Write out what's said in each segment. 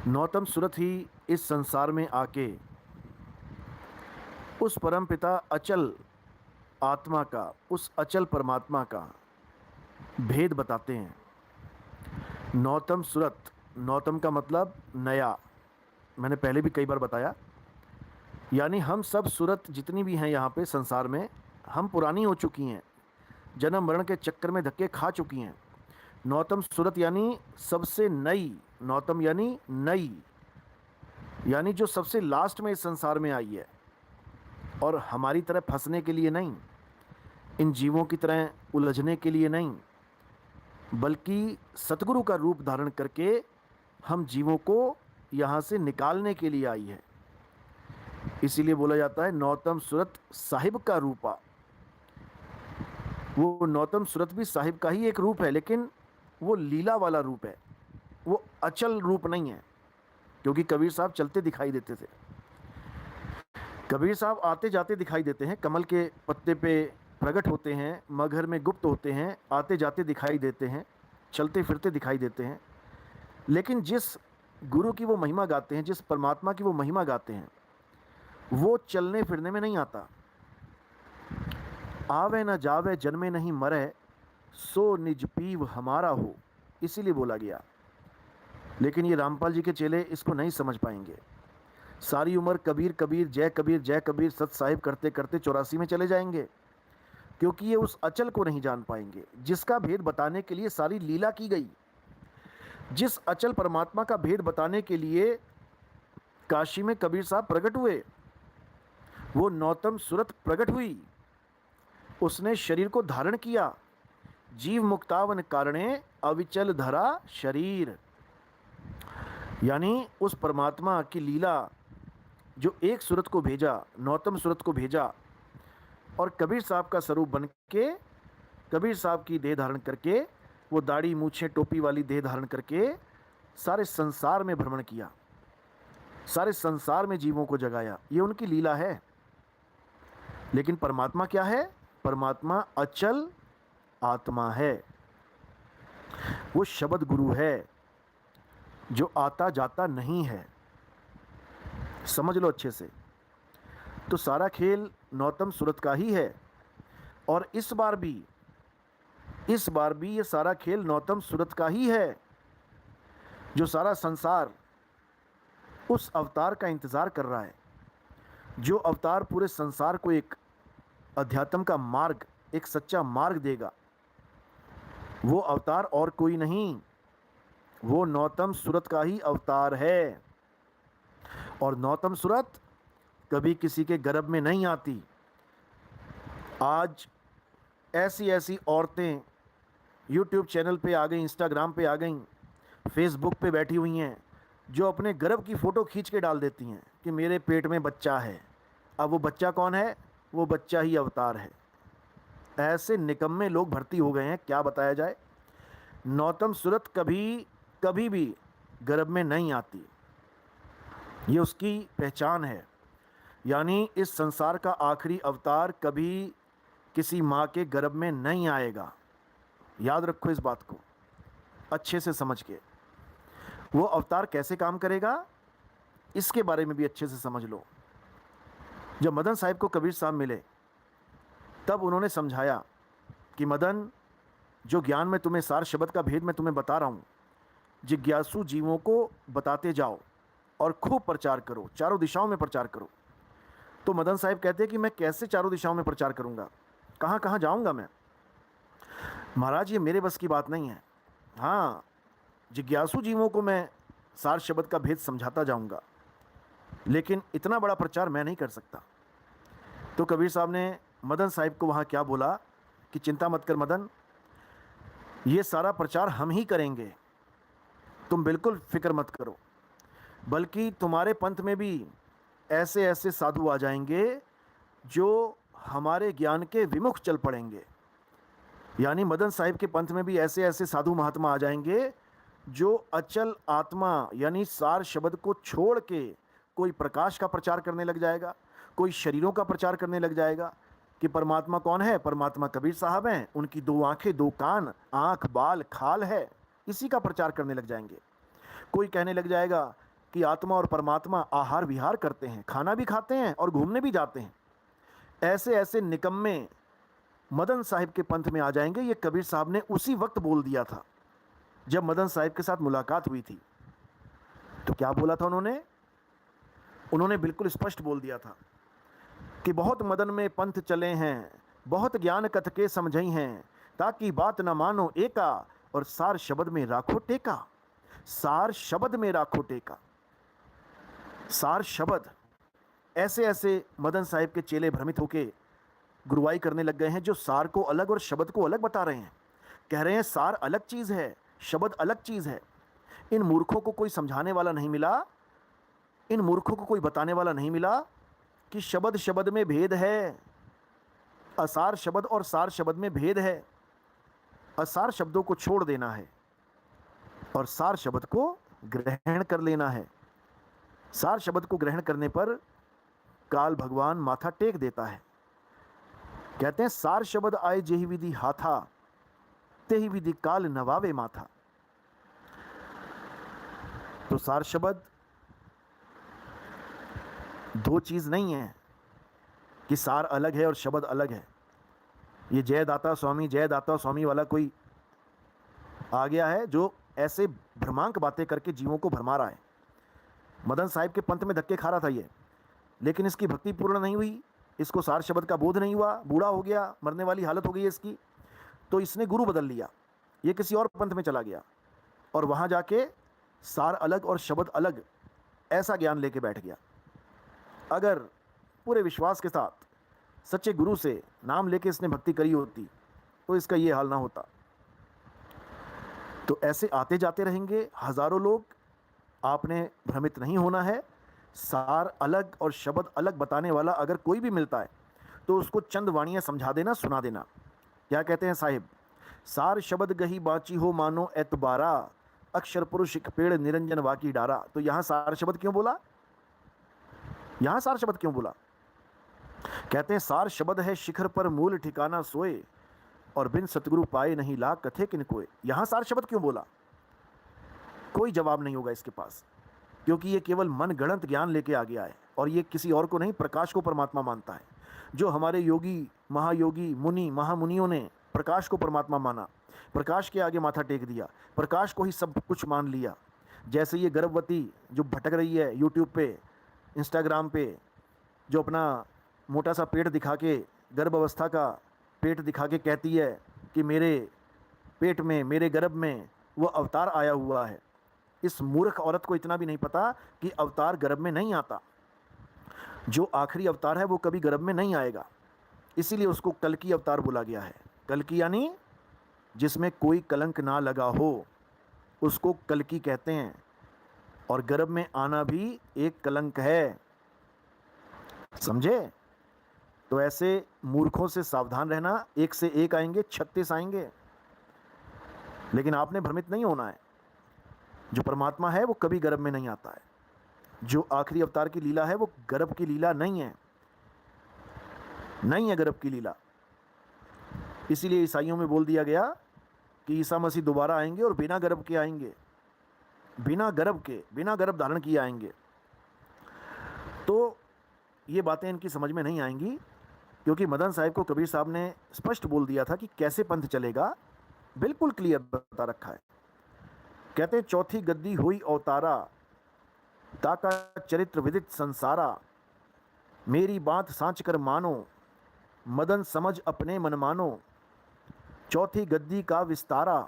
नौतम सूरत ही इस संसार में आके उस परम पिता अचल आत्मा का, उस अचल परमात्मा का भेद बताते हैं। नौतम सूरत, नौतम का मतलब नया। मैंने पहले भी कई बार बताया, यानी हम सब सूरत जितनी भी हैं यहाँ पे संसार में, हम पुरानी हो चुकी हैं, जन्म मरण के चक्कर में धक्के खा चुकी हैं। नौतम सूरत यानी सबसे नई, नौतम यानी नई, यानी जो सबसे लास्ट में इस संसार में आई है। और हमारी तरह फंसने के लिए नहीं, इन जीवों की तरह उलझने के लिए नहीं, बल्कि सतगुरु का रूप धारण करके हम जीवों को यहाँ से निकालने के लिए आई है। इसीलिए बोला जाता है नौतम सूरत साहिब का रूपा। वो नौतम सूरत भी साहिब का ही एक रूप है, लेकिन वो लीला वाला रूप है, वो अचल रूप नहीं है। क्योंकि कबीर साहब चलते दिखाई देते थे, कबीर साहब आते जाते दिखाई देते हैं, कमल के पत्ते पे प्रकट होते हैं, मगहर में गुप्त होते हैं, आते जाते दिखाई देते हैं, चलते फिरते दिखाई देते हैं। लेकिन जिस गुरु की वो महिमा गाते हैं, जिस परमात्मा की वो महिमा गाते हैं, वो चलने फिरने में नहीं आता। आवे न जावे जन्मे नहीं मरे, सो निज पीव हमारा हो, इसीलिए बोला गया। लेकिन ये रामपाल जी के चेले इसको नहीं समझ पाएंगे। सारी उम्र कबीर कबीर जय कबीर सत साहिब करते करते 84 में चले जाएंगे, क्योंकि ये उस अचल को नहीं जान पाएंगे जिसका भेद बताने के लिए सारी लीला की गई। जिस अचल परमात्मा का भेद बताने के लिए काशी में कबीर साहब प्रकट हुए, वो नौतम सूरत प्रकट हुई, उसने शरीर को धारण किया। जीव मुक्तावन कारणे अविचल धरा शरीर, यानी उस परमात्मा की लीला जो एक सूरत को भेजा, नौतम सूरत को भेजा, और कबीर साहब का स्वरूप बन के, कबीर साहब की देह धारण करके, वो दाढ़ी मूछें टोपी वाली देह धारण करके सारे संसार में भ्रमण किया, सारे संसार में जीवों को जगाया। ये उनकी लीला है। लेकिन परमात्मा क्या है? परमात्मा अचल आत्मा है, वो शब्द गुरु है जो आता जाता नहीं है। समझ लो अच्छे से। तो सारा खेल नौतम सूरत का ही है। और इस बार भी ये सारा खेल नौतम सूरत का ही है, जो सारा संसार उस अवतार का इंतज़ार कर रहा है। जो अवतार पूरे संसार को एक अध्यात्म का मार्ग, एक सच्चा मार्ग देगा, वो अवतार और कोई नहीं, वो नौतम सूरत का ही अवतार है। और नौतम सूरत कभी किसी के गर्भ में नहीं आती। आज ऐसी ऐसी औरतें यूट्यूब चैनल पे आ गई, इंस्टाग्राम पे आ गई, फेसबुक पे बैठी हुई हैं, जो अपने गर्भ की फ़ोटो खींच के डाल देती हैं कि मेरे पेट में बच्चा है। अब वो बच्चा कौन है? वो बच्चा ही अवतार है। ऐसे निकम्मे लोग भर्ती हो गए हैं, क्या बताया जाए। नौतम सूरत कभी कभी भी गर्भ में नहीं आती, ये उसकी पहचान है। यानी इस संसार का आखिरी अवतार कभी किसी माँ के गर्भ में नहीं आएगा। याद रखो इस बात को अच्छे से समझ के। वो अवतार कैसे काम करेगा, इसके बारे में भी अच्छे से समझ लो। जब मदन साहिब को कबीर साहब मिले, तब उन्होंने समझाया कि मदन, जो ज्ञान में तुम्हें, सार शब्द का भेद मैं तुम्हें बता रहा हूँ, जिज्ञासु जीवों को बताते जाओ और खूब प्रचार करो, चारों दिशाओं में प्रचार करो। तो मदन साहिब कहते हैं कि मैं कैसे चारों दिशाओं में प्रचार करूँगा, कहाँ कहाँ जाऊँगा मैं? महाराज, ये मेरे बस की बात नहीं है। हाँ, जिज्ञासु जीवों को मैं सार शब्द का भेद समझाता जाऊँगा, लेकिन इतना बड़ा प्रचार मैं नहीं कर सकता। तो कबीर साहब ने मदन साहिब को वहाँ क्या बोला कि चिंता मत कर मदन, ये सारा प्रचार हम ही करेंगे, तुम बिल्कुल फिक्र मत करो। बल्कि तुम्हारे पंथ में भी ऐसे ऐसे साधु आ जाएंगे जो हमारे ज्ञान के विमुख चल पड़ेंगे। यानी मदन साहिब के पंथ में भी ऐसे ऐसे साधु महात्मा आ जाएंगे जो अचल आत्मा यानी सार शब्द को छोड़ के कोई प्रकाश का प्रचार करने लग जाएगा, कोई शरीरों का प्रचार करने लग जाएगा कि परमात्मा कौन है? परमात्मा कबीर साहब हैं, उनकी 2 आंखें 2 कान, आंख बाल खाल है, इसी का प्रचार करने लग जाएंगे। कोई कहने लग जाएगा कि आत्मा और परमात्मा आहार विहार करते हैं, खाना भी खाते हैं और घूमने भी जाते हैं। ऐसे ऐसे निकम्मे मदन साहिब के पंथ में आ जाएंगे। ये कबीर साहब ने उसी वक्त बोल दिया था जब मदन साहिब के साथ मुलाकात हुई थी। तो क्या बोला था उन्होंने बिल्कुल स्पष्ट बोल दिया था कि बहुत मदन में पंथ चले हैं, बहुत ज्ञान कथ के समझई हैं, ताकि बात न मानो एका, और सार शब्द में राखो टेका। सार शब्द में राखो टेका। सार शब्द। ऐसे ऐसे मदन साहिब के चेले भ्रमित होके गुरुवाई करने लग गए हैं, जो सार को अलग और शब्द को अलग बता रहे हैं। कह रहे हैं सार अलग चीज़ है, शब्द अलग चीज़ है। इन मूर्खों को कोई समझाने वाला नहीं मिला, इन मूर्खों को कोई बताने वाला नहीं मिला कि शब्द शब्द में भेद है, असार शब्द और सार शब्द में भेद है। असार शब्दों को छोड़ देना है और सार शब्द को ग्रहण कर लेना है। सार शब्द को ग्रहण करने पर काल भगवान माथा टेक देता है। कहते हैं सार शब्द आए जेहि विधि हाथा, तेहि विधि काल नवावे माथा। तो सार शब्द दो चीज नहीं है कि सार अलग है और शब्द अलग है। ये जयदाता स्वामी वाला कोई आ गया है जो ऐसे भ्रमांक बातें करके जीवों को भरमा रहा है। मदन साहिब के पंथ में धक्के खा रहा था ये, लेकिन इसकी भक्ति पूर्ण नहीं हुई, इसको सार शब्द का बोध नहीं हुआ, बूढ़ा हो गया, मरने वाली हालत हो गई है इसकी। तो इसने गुरु बदल लिया, ये किसी और पंथ में चला गया और वहाँ जाके सार अलग और शब्द अलग ऐसा ज्ञान लेके बैठ गया। अगर पूरे विश्वास के साथ सच्चे गुरु से नाम लेके इसने भक्ति करी होती तो इसका ये हाल ना होता। तो ऐसे आते जाते रहेंगे हजारों लोग, आपने भ्रमित नहीं होना है। सार अलग और शब्द अलग बताने वाला अगर कोई भी मिलता है तो उसको चंद वाणियाँ समझा देना, सुना देना। क्या कहते हैं साहिब? सार शब्द गही बाची हो मानो एतबारा, अक्षर पुरुष एक पेड़ निरंजन वाकी डारा। तो यहाँ सार शब्द क्यों बोला? यहाँ सार शब्द क्यों बोला? कहते हैं सार शब्द है शिखर पर मूल ठिकाना सोए, और बिन सतगुरु पाए नहीं ला कथे किन कोय। यहाँ सार शब्द क्यों बोला? कोई जवाब नहीं होगा इसके पास, क्योंकि ये केवल मन गणत ज्ञान लेके आ गया है और ये किसी और को नहीं, प्रकाश को परमात्मा मानता है। जो हमारे योगी, महायोगी, मुनि, महामुनियों ने प्रकाश को परमात्मा माना, प्रकाश के आगे माथा टेक दिया, प्रकाश को ही सब कुछ मान लिया। जैसे ये गर्भवती जो भटक रही है यूट्यूब पे, इंस्टाग्राम पे, जो अपना मोटा सा पेट दिखा के, गर्भ अवस्था का पेट दिखा के कहती है कि मेरे पेट में, मेरे गर्भ में वो अवतार आया हुआ है। इस मूर्ख औरत को इतना भी नहीं पता कि अवतार गर्भ में नहीं आता। जो आखिरी अवतार है वो कभी गर्भ में नहीं आएगा, इसीलिए उसको कल्कि अवतार बोला गया है। कल्कि यानी जिसमें कोई कलंक ना लगा हो, उसको कल्कि कहते हैं। और गर्भ में आना भी एक कलंक है, समझे? तो ऐसे मूर्खों से सावधान रहना। एक से एक आएंगे, 36 आएंगे, लेकिन आपने भ्रमित नहीं होना है। जो परमात्मा है वो कभी गर्भ में नहीं आता है। जो आखिरी अवतार की लीला है वो गर्भ की लीला नहीं है, नहीं है गर्भ की लीला। इसीलिए ईसाइयों में बोल दिया गया कि ईसा मसीह दोबारा आएंगे और बिना गर्भ के आएंगे, बिना गर्भ के, बिना गर्भ धारण किए आएंगे। तो ये बातें इनकी समझ में नहीं आएंगी, क्योंकि मदन साहिब को कबीर साहब ने स्पष्ट बोल दिया था कि कैसे पंथ चलेगा, बिल्कुल क्लियर बता रखा है। कहते हैं चौथी गद्दी हुई अवतारा, ताका चरित्र विदित संसारा, मेरी बात सांच कर मानो, मदन समझ अपने मन मानो। चौथी गद्दी का विस्तारा,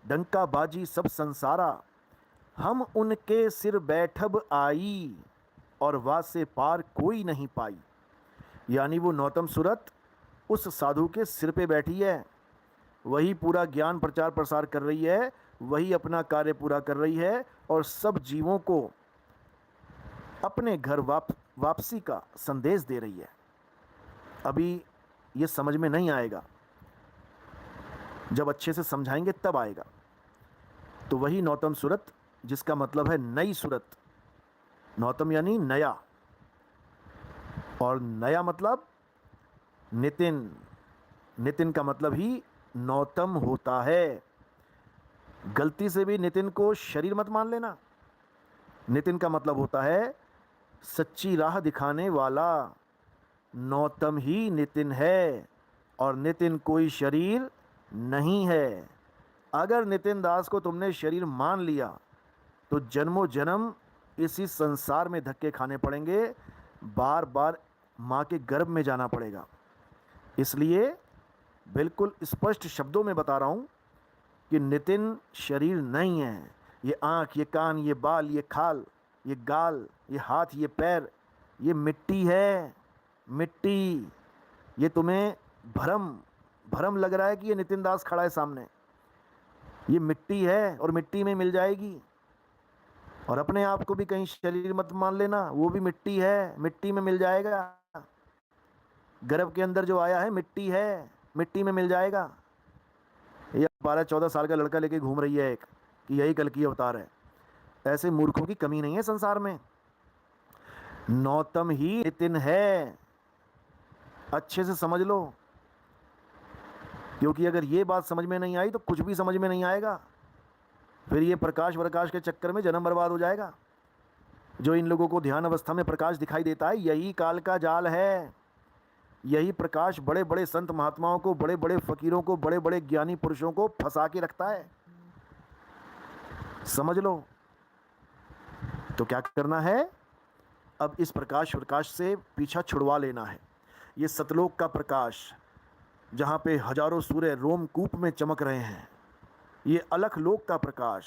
डंका बाजी सब संसारा, हम उनके सिर बैठब आई, और वासे पार कोई नहीं पाई। यानी वो नौतम सूरत उस साधु के सिर पे बैठी है, वही पूरा ज्ञान प्रचार प्रसार कर रही है, वही अपना कार्य पूरा कर रही है और सब जीवों को अपने घर वापसी का संदेश दे रही है। अभी ये समझ में नहीं आएगा, जब अच्छे से समझाएंगे तब आएगा। तो वही नौतम सूरत, जिसका मतलब है नई सूरत। नौतम यानी नया, और नया मतलब नितिन। नितिन का मतलब ही नौतम होता है। गलती से भी नितिन को शरीर मत मान लेना। नितिन का मतलब होता है सच्ची राह दिखाने वाला। नौतम ही नितिन है और नितिन कोई शरीर नहीं है। अगर नितिन दास को तुमने शरीर मान लिया तो जन्मों जन्म इसी संसार में धक्के खाने पड़ेंगे, बार बार माँ के गर्भ में जाना पड़ेगा। इसलिए बिल्कुल स्पष्ट शब्दों में बता रहा हूँ कि नितिन शरीर नहीं है। ये आँख, ये कान, ये बाल, ये खाल, ये गाल, ये हाथ, ये पैर, ये मिट्टी है। मिट्टी। ये तुम्हें भ्रम भ्रम लग रहा है कि ये नितिन दास खड़ा है सामने। ये मिट्टी है और मिट्टी में मिल जाएगी। और अपने आप को भी कहीं शरीर मत मान लेना, वो भी मिट्टी है, मिट्टी में मिल जाएगा। गर्भ के अंदर जो आया है मिट्टी है, मिट्टी में मिल जाएगा। ये 12-14 साल का लड़का लेके घूम रही है एक कि यही कल की अवतार है। ऐसे मूर्खों की कमी नहीं है संसार में। नौतम ही नितिन है, अच्छे से समझ लो। क्योंकि अगर ये बात समझ में नहीं आई तो कुछ भी समझ में नहीं आएगा। फिर ये प्रकाश प्रकाश के चक्कर में जन्म बर्बाद हो जाएगा। जो इन लोगों को ध्यान अवस्था में प्रकाश दिखाई देता है, यही काल का जाल है। यही प्रकाश बड़े बड़े संत महात्माओं को, बड़े बड़े फकीरों को, बड़े बड़े ज्ञानी पुरुषों को फंसा के रखता है। समझ लो। तो क्या करना है, अब इस प्रकाश से पीछा छुड़वा लेना है। ये सतलोक का प्रकाश जहाँ पे हजारों सूर्य रोमकूप में चमक रहे हैं, ये अलख लोक का प्रकाश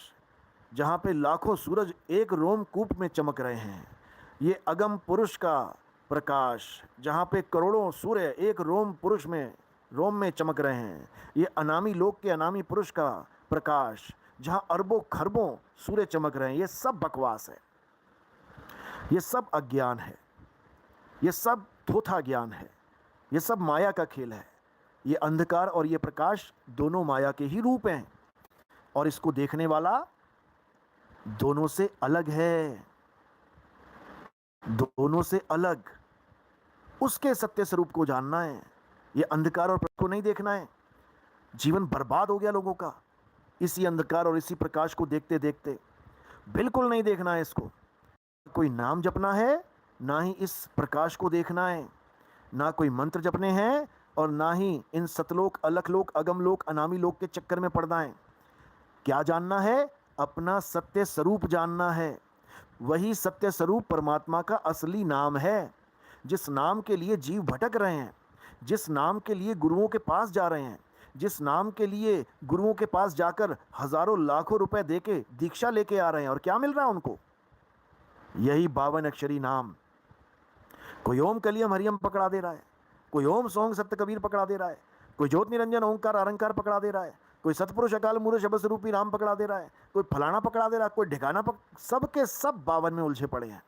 जहाँ पे लाखों सूरज एक रोमकूप में चमक रहे हैं, ये अगम पुरुष का प्रकाश जहाँ पे करोड़ों सूर्य एक रोम में चमक रहे हैं, ये अनामी लोक के अनामी पुरुष का प्रकाश जहाँ अरबों खरबों सूर्य चमक रहे हैं। ये सब बकवास है, ये सब अज्ञान है, ये सब थोथा ज्ञान है, ये सब माया का खेल है। ये अंधकार और ये प्रकाश दोनों माया के ही रूप हैं और इसको देखने वाला दोनों से अलग है, दोनों से अलग। उसके सत्य स्वरूप को जानना है। ये अंधकार और प्रकाश को नहीं देखना है। जीवन बर्बाद हो गया लोगों का इसी अंधकार और इसी प्रकाश को देखते देखते। बिल्कुल नहीं देखना है इसको। कोई नाम जपना है, ना ही इस प्रकाश को देखना है, ना कोई मंत्र जपने हैं और ना ही इन सतलोक, अलखलोक, अगमलोक, अनामी लोक के चक्कर में पड़ना है। क्या जानना है? अपना सत्य स्वरूप जानना है। वही सत्य स्वरूप परमात्मा का असली नाम है, जिस नाम के लिए जीव भटक रहे हैं, जिस नाम के लिए गुरुओं के पास जा रहे हैं, जिस नाम के लिए गुरुओं के पास जाकर हजारों लाखों रुपए देके दीक्षा लेके आ रहे हैं। और क्या मिल रहा है उनको? यही 52 अक्षरी नाम। कोई ओम कलियम हरियम पकड़ा दे रहा है, कोई ओम सोंग सत्य कबीर पकड़ा दे रहा है, कोई ज्योत निरंजन ओंकार अरंकार पकड़ा दे रहा है, कोई सतपुरुष अकाल मूर्त शब्द स्वरूपी राम पकड़ा दे रहा है, कोई फलाना पकड़ा दे रहा है, कोई ढिकाना सबके सब 52 में उलझे पड़े हैं।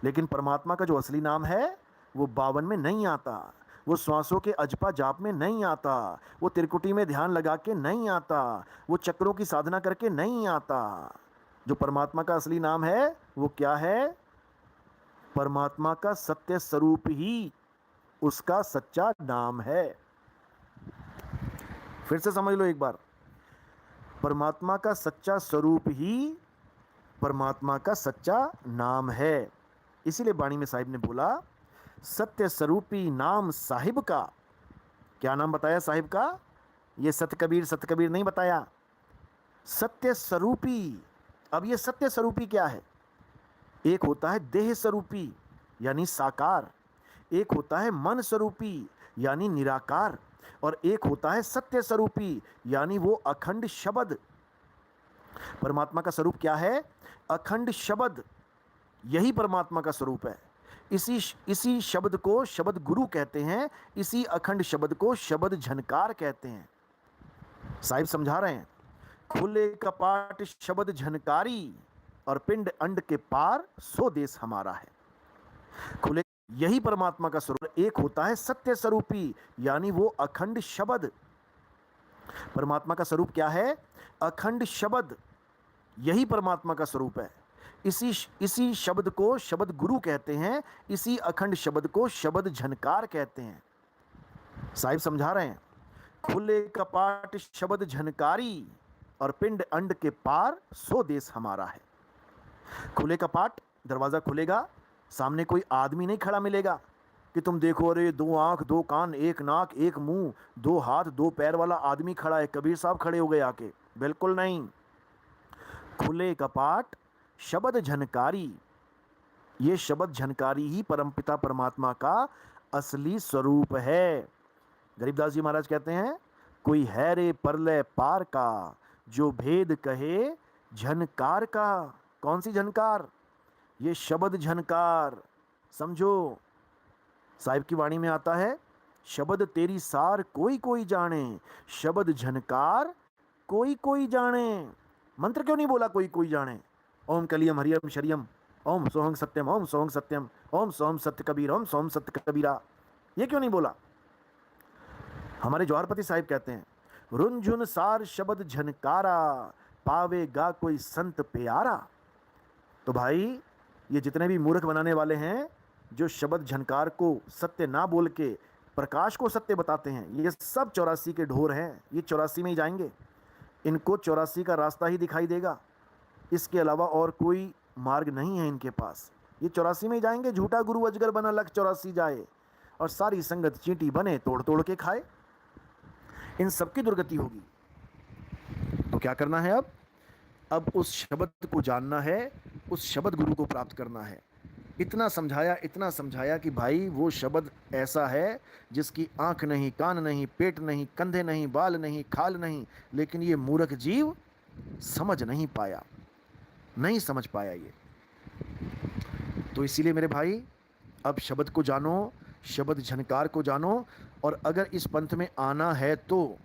लेकिन परमात्मा का जो असली नाम है वो 52 में नहीं आता, वो श्वासों के अजपा जाप में नहीं आता, वो त्रिकुटी में ध्यान लगा के नहीं आता, वो चक्रों की साधना करके नहीं आता। जो परमात्मा का असली नाम है वो क्या है? परमात्मा का सत्य स्वरूप ही उसका सच्चा नाम है। फिर से समझ लो एक बार, परमात्मा का सच्चा स्वरूप ही परमात्मा का सच्चा नाम है। इसीलिए बाणी में साहिब ने बोला, सत्य स्वरूपी नाम साहिब का। क्या नाम बताया साहिब का? ये सत कबीर नहीं बताया, सत्य स्वरूपी। अब ये सत्य स्वरूपी क्या है? एक होता है देह स्वरूपी यानी साकार, एक होता है मन स्वरूपी यानी निराकार, और एक होता है सत्य स्वरूपी यानी वो अखंड शब्द। परमात्मा का स्वरूप क्या है? अखंड शब्द। यही परमात्मा का स्वरूप है। इसी शब्द को शब्द गुरु कहते हैं, इसी अखंड शब्द को शब्द झनकार कहते हैं। साहिब समझा रहे हैं, खुले कपाट शब्द झनकारी और पिंड अंड के पार सो देश हमारा है। खुले, यही परमात्मा का स्वरूप। एक होता है सत्य स्वरूपी यानी वो अखंड शब्द। परमात्मा का स्वरूप क्या है? अखंड शब्द। यही परमात्मा का स्वरूप है। इसी शब्द को शब्द गुरु कहते हैं, इसी अखंड शब्द को शब्द झनकार कहते हैं। साहिब समझा रहे हैं, खुले कपाट शब्द झनकारी और पिंड अंड के पार सो देश हमारा है। खुले कपाट, दरवाज़ा खुलेगा, सामने कोई आदमी नहीं खड़ा मिलेगा कि तुम देखो अरे 2 आँख 2 कान 1 नाक 1 मुंह 2 हाथ 2 पैर वाला आदमी खड़ा है, कबीर साहब खड़े हो गए आके, बिल्कुल नहीं। खुले कपाट, शब्द झनकारी, ये शब्द झनकारी ही परमपिता परमात्मा का असली स्वरूप है। गरीबदास जी महाराज कहते हैं, कोई है रे परलय पार का, जो भेद कहे झनकार का। कौन सी झनकार? ये शब्द झनकार, समझो। साहिब की वाणी में आता है, शब्द तेरी सार कोई कोई जाने, शब्द झनकार कोई कोई जाने। मंत्र क्यों नहीं बोला कोई कोई जाने? ओम कलियम हरियम शरियम, ओम सोहंग सत्यम, ओम सोहंग सत्यम, ओम सोहम सत्य कबीर, ओम सोहम सत्य कबीरा, ये क्यों नहीं बोला? हमारे जवाहरपति साहिब कहते हैं, रुंझुन सार शब्द झनकारा, पावेगा कोई संत प्यारा। तो भाई ये जितने भी मूर्ख बनाने वाले हैं, जो शब्द झनकार को सत्य ना बोल के प्रकाश को सत्य बताते हैं, ये सब 84 के ढोर हैं। ये 84 में ही जाएंगे, इनको 84 का रास्ता ही दिखाई देगा, इसके अलावा और कोई मार्ग नहीं है इनके पास। ये 84 में ही जाएंगे। झूठा गुरु अजगर बना लख 84 जाए, और सारी संगत चींटी बने तोड़ तोड़ के खाए। इन सबकी दुर्गति होगी। तो क्या करना है अब उस शब्द को जानना है, उस शब्द गुरु को प्राप्त करना है। इतना समझाया कि भाई वो शब्द ऐसा है जिसकी आंख नहीं, कान नहीं, पेट नहीं, कंधे नहीं, बाल नहीं, खाल नहीं, लेकिन ये मूर्ख जीव समझ नहीं पाया, नहीं समझ पाया ये। तो इसीलिए मेरे भाई, अब शब्द को जानो, शब्द झनकार को जानो, और अगर इस पंथ में आना है तो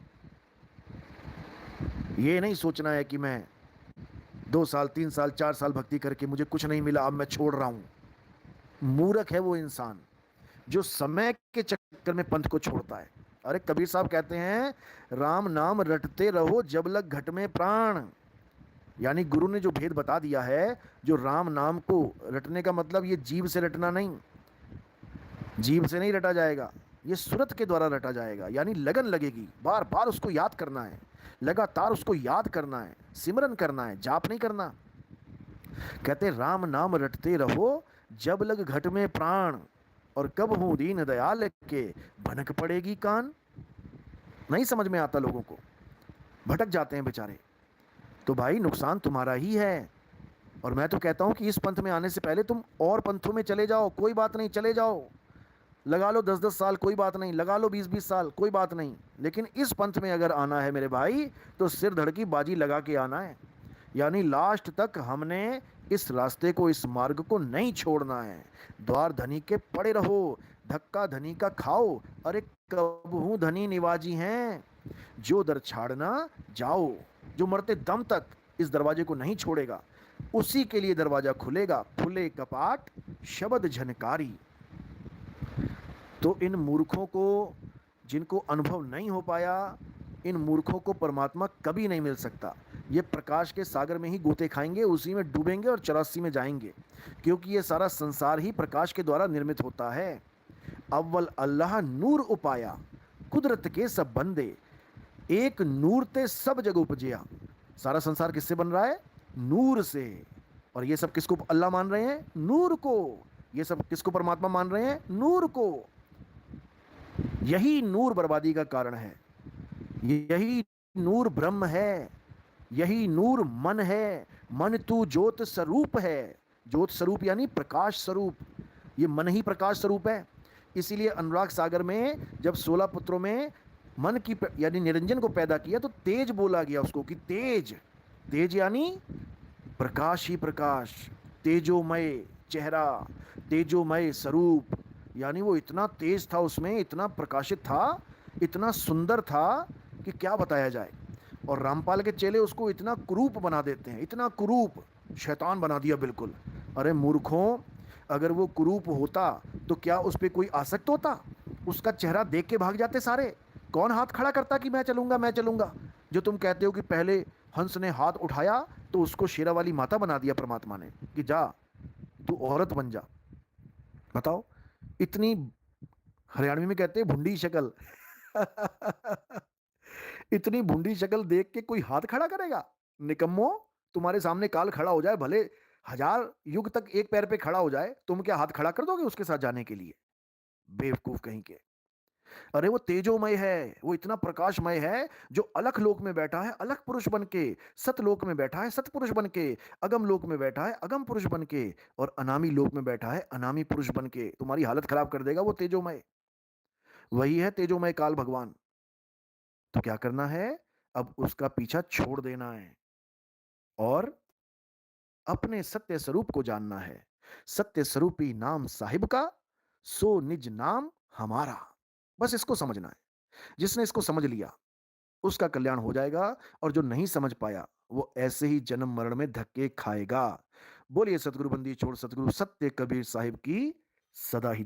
ये नहीं सोचना है कि मैं 2 साल 3 साल 4 साल भक्ति करके मुझे कुछ नहीं मिला, अब मैं छोड़ रहा हूं। मूर्ख है वो इंसान जो समय के चक्कर में पंथ को छोड़ता है। अरे कबीर साहब कहते हैं, राम नाम रटते रहो जब लग घट में प्राण। यानी गुरु ने जो भेद बता दिया है, जो राम नाम को रटने का मतलब ये जीव से रटना नहीं, जीव से नहीं रटा जाएगा, ये सुरत के द्वारा रटा जाएगा। यानी लगन लगेगी, बार बार उसको याद करना है, लगातार उसको याद करना है, सिमरन करना है, जाप नहीं करना। कहते राम नाम रटते रहो जब लग घट में प्राण, और कब हूं दीन दयाल के भनक पड़ेगी कान। नहीं समझ में आता, लोगों को भटक जाते हैं बेचारे। तो भाई नुकसान तुम्हारा ही है। और मैं तो कहता हूं कि इस पंथ में आने से पहले तुम और पंथों में चले जाओ, कोई बात नहीं, चले जाओ, लगा लो 10-10 साल, कोई बात नहीं, लगा लो 20-20 साल, कोई बात नहीं, लेकिन इस पंथ में अगर आना है मेरे भाई, तो सिर धड़ की बाजी लगा के आना है। यानी लास्ट तक हमने इस रास्ते को, इस मार्ग को नहीं छोड़ना है। द्वार धनी के पड़े रहो, धक्का धनी का खाओ, अरे कबहू धनी निवाजी हैं, जो दर छाड़ना जाओ। जो मरते दम तक इस दरवाजे को नहीं छोड़ेगा, उसी के लिए दरवाजा खुलेगा। खुले कपाट, शब्द झनकारी। तो इन मूर्खों को, जिनको अनुभव नहीं हो पाया, इन मूर्खों को परमात्मा कभी नहीं मिल सकता। ये प्रकाश के सागर में ही गोते खाएंगे, उसी में डूबेंगे और 84 में जाएंगे, क्योंकि ये सारा संसार ही प्रकाश के द्वारा निर्मित होता है। अव्वल अल्लाह नूर उपाया, कुदरत के सब बंदे, एक नूर ते सब जग उपजिया। सारा संसार किससे बन रहा है? नूर से। और ये सब किसको अल्लाह मान रहे हैं? नूर को। ये सब किसको परमात्मा मान रहे हैं? नूर को। यही नूर बर्बादी का कारण है, यही नूर ब्रह्म है, यही नूर मन है। मन तू ज्योत स्वरूप है। ज्योत स्वरूप यानी प्रकाश स्वरूप, ये मन ही प्रकाश स्वरूप है। इसीलिए अनुराग सागर में जब 16 पुत्रों में मन की यानी निरंजन को पैदा किया, तो तेज बोला गया उसको कि तेज। तेज यानी प्रकाश ही प्रकाश, तेजोमय चेहरा, तेजोमय स्वरूप। यानी वो इतना तेज था, उसमें इतना प्रकाशित था, इतना सुंदर था कि क्या बताया जाए। और रामपाल के चेले उसको इतना कुरूप बना देते हैं, इतना कुरूप, शैतान बना दिया बिल्कुल। अरे मूर्खों, अगर वो कुरूप होता तो क्या उस पर कोई आसक्त होता? उसका चेहरा देख के भाग जाते सारे। कौन हाथ खड़ा करता कि मैं चलूंगा, मैं चलूंगा? जो तुम कहते हो कि पहले हंस ने हाथ उठाया तो उसको शेरा वाली माता बना दिया परमात्मा ने कि जा तू औरत बन जा। बताओ, इतनी, हरियाणवी में कहते हैं भुंडी शक्ल इतनी भुंडी शक्ल देख के कोई हाथ खड़ा करेगा? निकम्मो, तुम्हारे सामने काल खड़ा हो जाए, भले हजार युग तक एक पैर पे खड़ा हो जाए, तुम क्या हाथ खड़ा कर दोगे उसके साथ जाने के लिए? बेवकूफ कहीं के। अरे वो तेजोमय है, वो इतना प्रकाशमय है, जो अलख लोक में बैठा है अलख पुरुष बन के, सतलोक में बैठा है सतपुरुष बन के, अगम लोक में बैठा है अगम पुरुष बन के, और अनामी लोक में बैठा है अनामी पुरुष बन के। तुम्हारी हालत खराब कर देगा वो तेजोमय। वही है तेजोमय काल भगवान। तो क्या करना है? अब उसका पीछा छोड़ देना है और अपने सत्य स्वरूप को जानना है। सत्य स्वरूपी नाम साहिब का, सो निज नाम हमारा। बस इसको समझना है। जिसने इसको समझ लिया उसका कल्याण हो जाएगा, और जो नहीं समझ पाया वो ऐसे ही जन्म मरण में धक्के खाएगा। बोलिए सतगुरु बंदी छोड़ सतगुरु सत्य कबीर साहिब की सदा ही